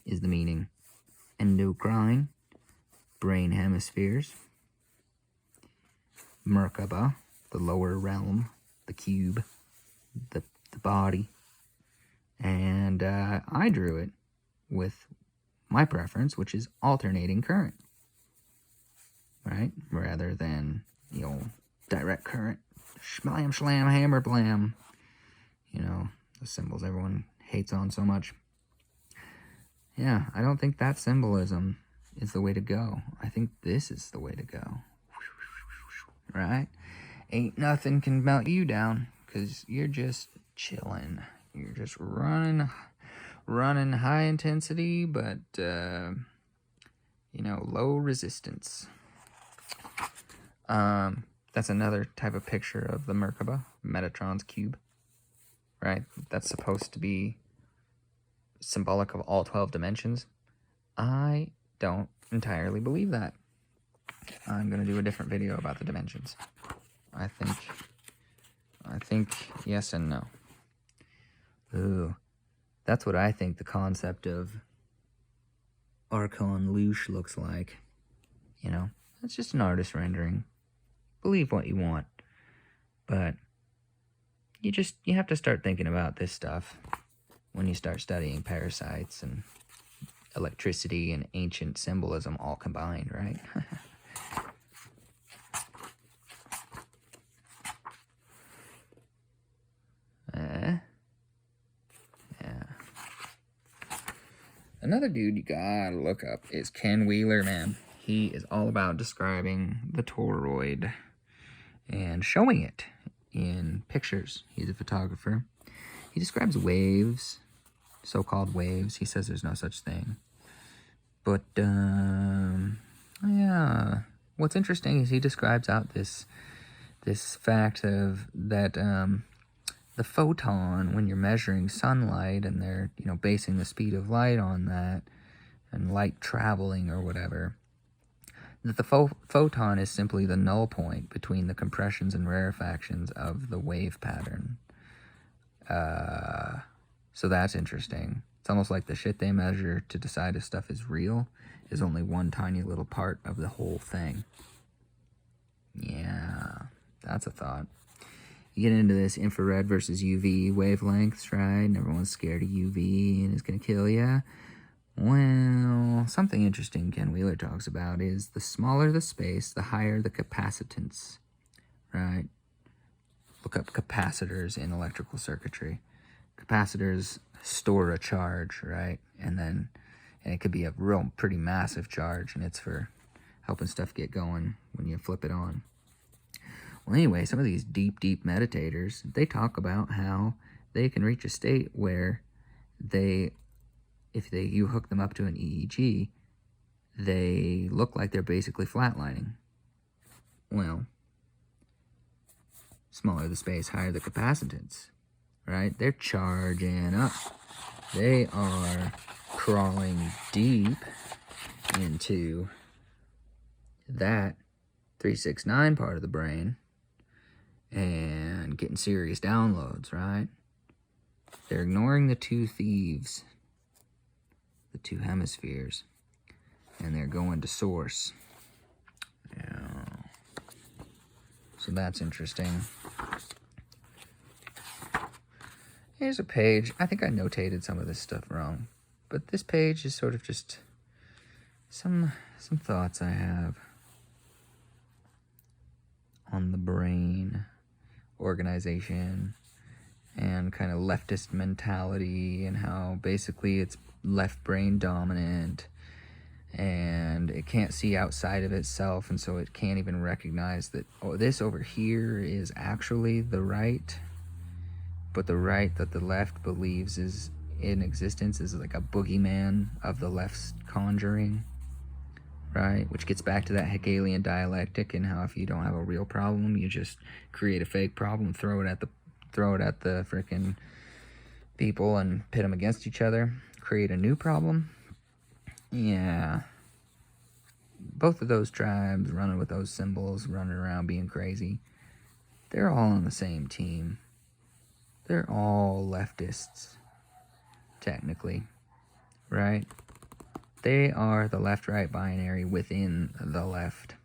is the meaning. Endocrine, brain hemispheres. Merkaba, the lower realm, the cube, the body. And I drew it with my preference, which is alternating current, right? Rather than, you know, direct current. Shlam, shlam, hammer, blam. You know, the symbols everyone hates on so much. Yeah, I don't think that symbolism is the way to go. I think this is the way to go. Right? Ain't nothing can melt you down, because you're just chilling. You're just running high intensity, but, you know, low resistance. That's another type of picture of the Merkaba, Metatron's cube, right? That's supposed to be symbolic of all 12 dimensions. I don't entirely believe that. I'm going to do a different video about the dimensions. I think yes and no. Ooh, that's what I think the concept of Archon Louche looks like. You know, it's just an artist rendering. Believe what you want. But you have to start thinking about this stuff when you start studying parasites and electricity and ancient symbolism all combined, right? Yeah. Another dude you gotta look up is Ken Wheeler, man. He is all about describing the toroid and showing it in pictures. He's a photographer. He describes waves, so-called waves. He says there's no such thing. But, yeah. What's interesting is he describes out this fact of that the photon, when you're measuring sunlight and they're, you know, basing the speed of light on that and light traveling or whatever, that the photon is simply the null point between the compressions and rarefactions of the wave pattern. So that's interesting. It's almost like the shit they measure to decide if stuff is real is only one tiny little part of the whole thing. Yeah, that's a thought. You get into this infrared versus UV wavelengths, right? And everyone's scared of UV and it's going to kill you. Well, something interesting Ken Wheeler talks about is the smaller the space, the higher the capacitance, right? Look up capacitors in electrical circuitry. Capacitors store a charge, right? And it could be a real pretty massive charge, and it's for helping stuff get going when you flip it on. Well, anyway, some of these deep meditators, they talk about how they can reach a state where if you hook them up to an EEG, they look like they're basically flatlining. Well, smaller the space, higher the capacitance, right? They're charging up. They are crawling deep into that 369 part of the brain and getting serious downloads, right? They're ignoring the two thieves, the two hemispheres, and they're going to source. Yeah. So that's interesting. Here's a page. I think I notated some of this stuff wrong, but this page is sort of just some thoughts I have on the brain, organization, and kind of leftist mentality, and how basically it's left brain dominant, and it can't see outside of itself, and so it can't even recognize that, oh, this over here is actually the right, but the right that the left believes is in existence is like a boogeyman of the left's conjuring, right? Which gets back to that Hegelian dialectic, and how if you don't have a real problem, you just create a fake problem, throw it at the freaking people and pit them against each other, create a new problem. Yeah, both of those tribes running with those symbols, running around being crazy, they're all on the same team. They're all leftists, technically, right? They are the left-right binary within the left.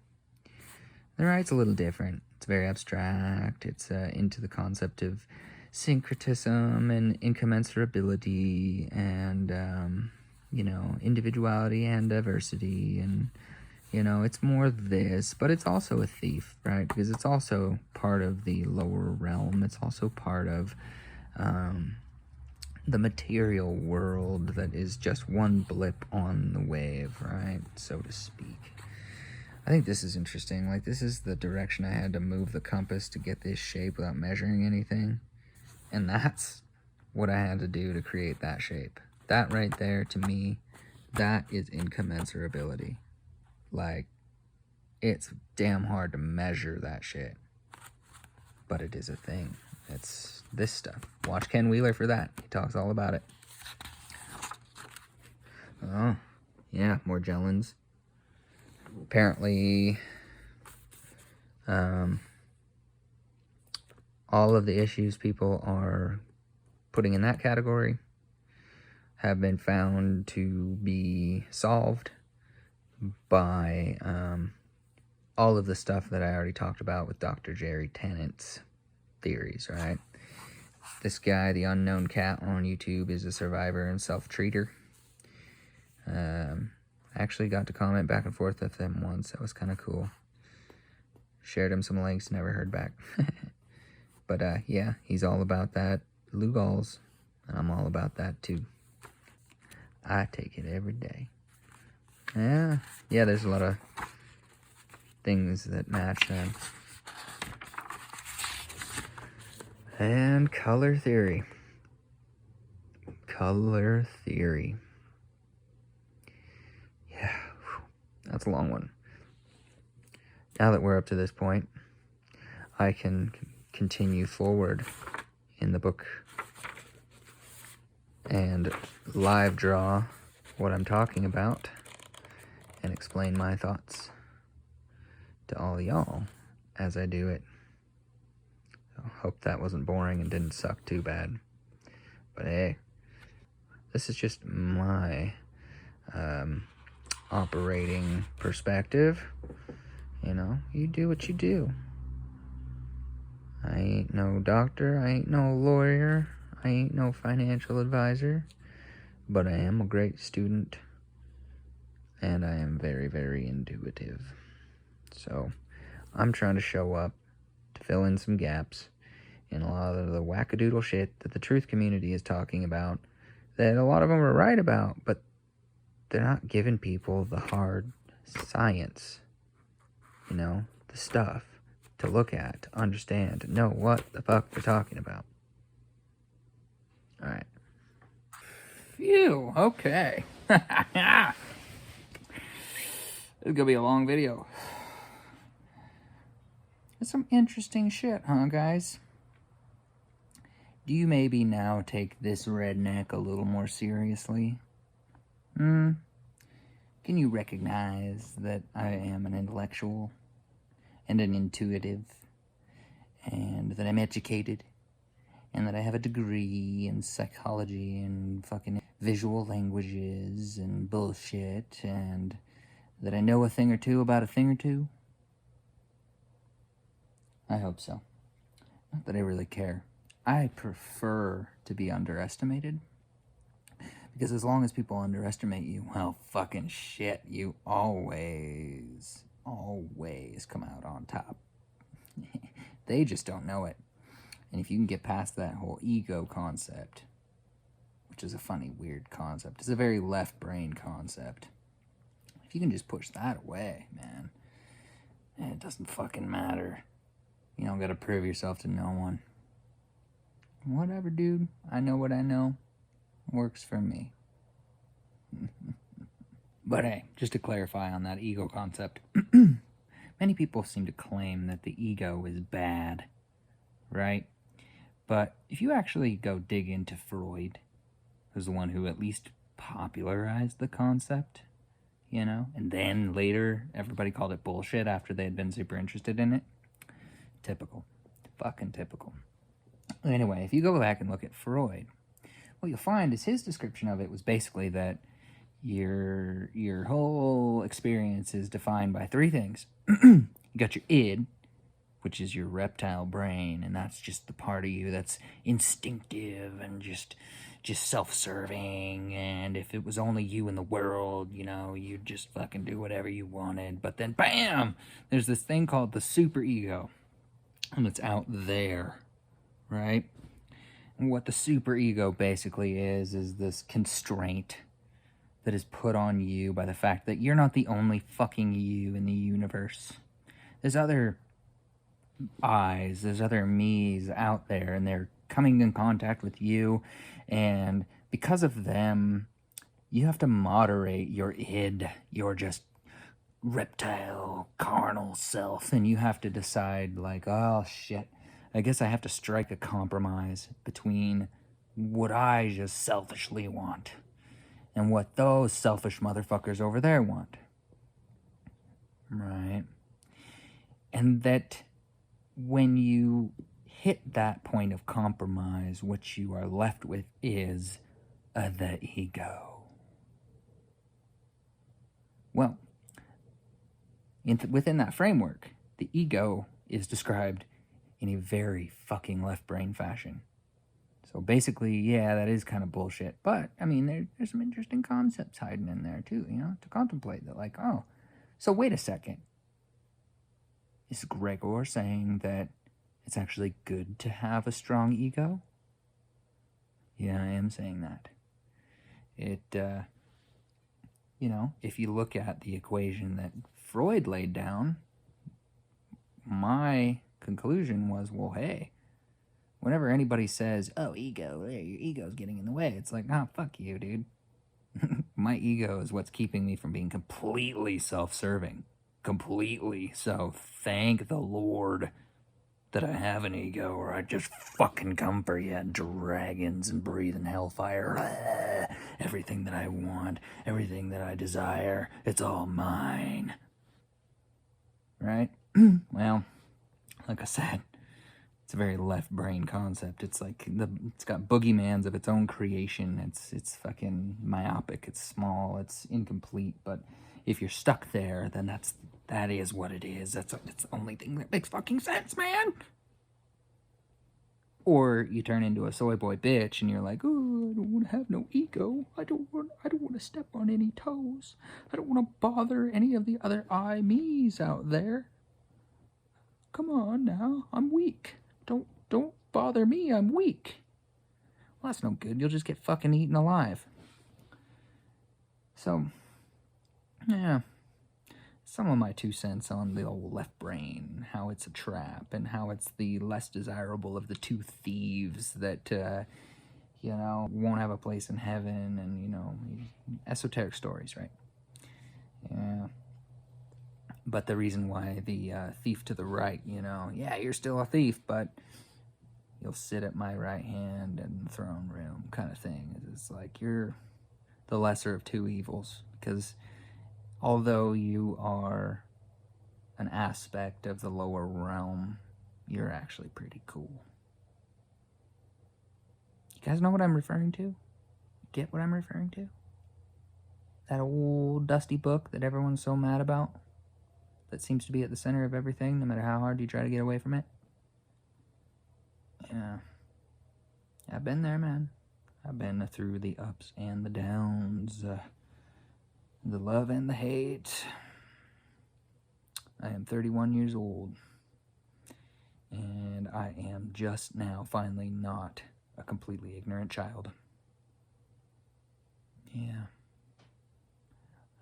The right's a little different. It's very abstract. It's into the concept of syncretism and incommensurability and, individuality and diversity. And, it's more this, but it's also a thief, right? Because it's also part of the lower realm. It's also part of the material world that is just one blip on the wave, right? So to speak. I think this is interesting. Like, this is the direction I had to move the compass to get this shape without measuring anything. And that's what I had to do to create that shape. That right there, to me, that is incommensurability. Like, it's damn hard to measure that shit. But it is a thing. It's this stuff. Watch Ken Wheeler for that. He talks all about it. Oh, yeah, more Jellins. Apparently, all of the issues people are putting in that category have been found to be solved by all of the stuff that I already talked about with Dr. Jerry Tennant's theories, right? This guy, the Unknown Cat on YouTube, is a survivor and self-treater. I actually got to comment back and forth with him once. That was kind of cool. Shared him some links, never heard back. But yeah, he's all about that Lugol's, and I'm all about that too. I take it every day. Yeah, there's a lot of things that match them. And color theory. Color theory. Yeah, that's a long one. Now that we're up to this point, I can continue forward in the book and live draw what I'm talking about and explain my thoughts to all y'all as I do it. So, hope that wasn't boring and didn't suck too bad. But hey, this is just my operating perspective. You do what you do. I ain't no doctor, I ain't no lawyer, I ain't no financial advisor, but I am a great student, and I am very, very intuitive. So, I'm trying to show up to fill in some gaps in a lot of the wackadoodle shit that the truth community is talking about, that a lot of them are right about, but they're not giving people the hard science, the stuff to look at, to understand, to know what the fuck they're talking about. Alright. Phew, okay. This is gonna be a long video. It's some interesting shit, huh, guys? Do you maybe now take this redneck a little more seriously? Can you recognize that I am an intellectual and an intuitive, and that I'm educated, and that I have a degree in psychology and fucking visual languages and bullshit, and that I know a thing or two about a thing or two? I hope so. Not that I really care. I prefer to be underestimated. Because as long as people underestimate you, well, fucking shit, you always come out on top. They just don't know it. And if you can get past that whole ego concept, which is a funny, weird concept, it's a very left brain concept. If you can just push that away, man, it doesn't fucking matter. You don't gotta prove yourself to no one. Whatever, dude. I know what I know. Works for me. But hey, just to clarify on that ego concept, many people seem to claim that the ego is bad, right? But if you actually go dig into Freud, who's the one who at least popularized the concept, you know, and then later everybody called it bullshit after they had been super interested in it. Typical. Fucking typical. Anyway, if you go back and look at Freud, what you'll find is his description of it was basically that your whole experience is defined by three things. You got your id, which is your reptile brain, and that's just the part of you that's instinctive and just self-serving, and if it was only you in the world, you know, you'd just fucking do whatever you wanted. But then, bam! There's this thing called the superego, and it's out there, right? And what the superego basically is this constraint that is put on you by the fact that you're not the only fucking you in the universe. There's other I's, there's other me's out there, and they're coming in contact with you, and because of them, you have to moderate your id, your just reptile, carnal self, and you have to decide, like, oh shit, I guess I have to strike a compromise between what I just selfishly want and what those selfish motherfuckers over there want. Right? And that when you hit that point of compromise, what you are left with is the ego. Well, within that framework, the ego is described in a very fucking left brain fashion. So basically, yeah, that is kind of bullshit. But, I mean, there's some interesting concepts hiding in there, too, you know, to contemplate that, like, oh, so wait a second. Is Gregor saying that it's actually good to have a strong ego? Yeah, I am saying that. You know, if you look at the equation that Freud laid down, my conclusion was, well, hey, whenever anybody says, oh, ego, your ego's getting in the way, it's like, oh, fuck you, dude. My ego is what's keeping me from being completely self-serving. Completely. So thank the Lord that I have an ego, or I'd just fucking come for you, dragons, and breathe in hellfire. Everything that I want, everything that I desire, it's all mine. Right? Well, like I said, it's a very left brain concept. It's like it's got boogeyman's of its own creation. It's fucking myopic. It's small. It's incomplete. But if you're stuck there, then that is what it is. It's the only thing that makes fucking sense, man. Or you turn into a soy boy bitch and you're like, oh, I don't want to have no ego. I don't want to step on any toes. I don't want to bother any of the other I-me's out there. Come on now, I'm weak. Don't bother me, I'm weak. Well, that's no good. You'll just get fucking eaten alive. So, yeah. Some of my 2 cents on the old left brain, how it's a trap, and how it's the less desirable of the two thieves that, you know, won't have a place in heaven, and, you know, esoteric stories, right? Yeah. But the reason why the thief to the right, you know, yeah, you're still a thief, but you'll sit at my right hand in the throne room kind of thing. It's like you're the lesser of two evils, because although you are an aspect of the lower realm, you're actually pretty cool. You guys know what I'm referring to? Get what I'm referring to? That old dusty book that everyone's so mad about? That seems to be at the center of everything, no matter how hard you try to get away from it? Yeah. I've been there, man. I've been through the ups and the downs, the love and the hate. I am 31 years old, and I am just now finally not a completely ignorant child. Yeah.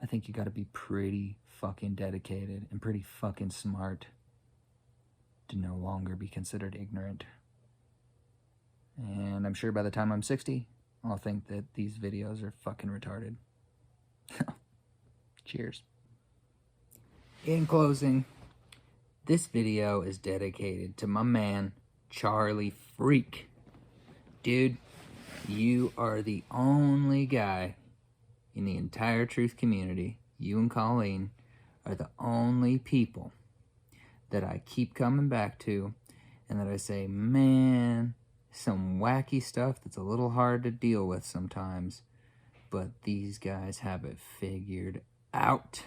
I think you gotta be pretty fucking dedicated and pretty fucking smart to no longer be considered ignorant. And I'm sure by the time I'm 60, I'll think that these videos are fucking retarded. Cheers. In closing, this video is dedicated to my man, Charlie Freak. Dude, you are the only guy in the entire truth community, you and Colleen, are the only people that I keep coming back to and that I say, man, some wacky stuff that's a little hard to deal with sometimes, but these guys have it figured out.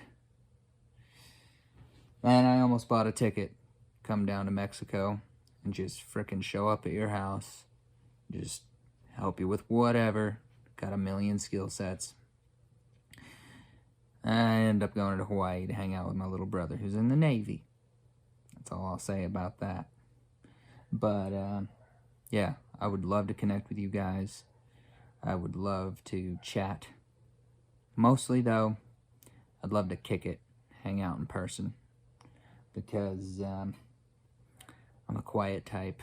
Man, I almost bought a ticket, come down to Mexico and just frickin' show up at your house, just help you with whatever, got a million skill sets. I end up going to Hawaii to hang out with my little brother who's in the Navy. That's all I'll say about that. But, yeah, I would love to connect with you guys. I would love to chat. Mostly, though, I'd love to kick it, hang out in person. Because I'm a quiet type.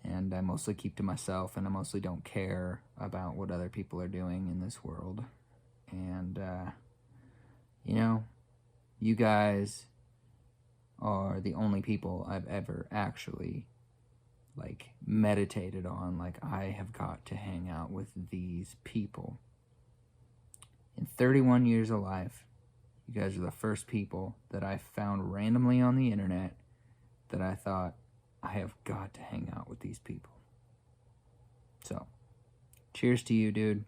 And I mostly keep to myself, and I mostly don't care about what other people are doing in this world. And, you know, you guys are the only people I've ever actually, like, meditated on. Like, I have got to hang out with these people. In 31 years of life, you guys are the first people that I found randomly on the internet that I thought, I have got to hang out with these people. So, cheers to you, dude.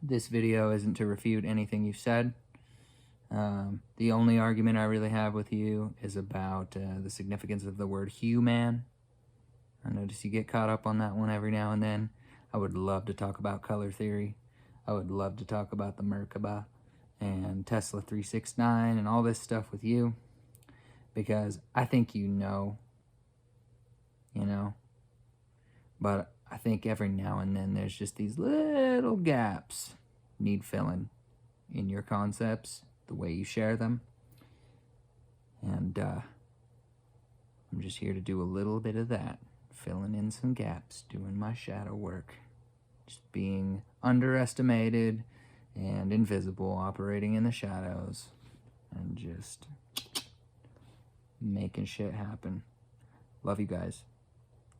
This video isn't to refute anything you've said. The only argument I really have with you is about the significance of the word human. I notice you get caught up on that one every now and then. I would love to talk about color theory. I would love to talk about the Merkaba and Tesla 369 and all this stuff with you, because I think you know, but I think every now and then there's just these little gaps need filling in your concepts, the way you share them. And I'm just here to do a little bit of that, filling in some gaps, doing my shadow work, just being underestimated and invisible, operating in the shadows, and just making shit happen. Love you guys.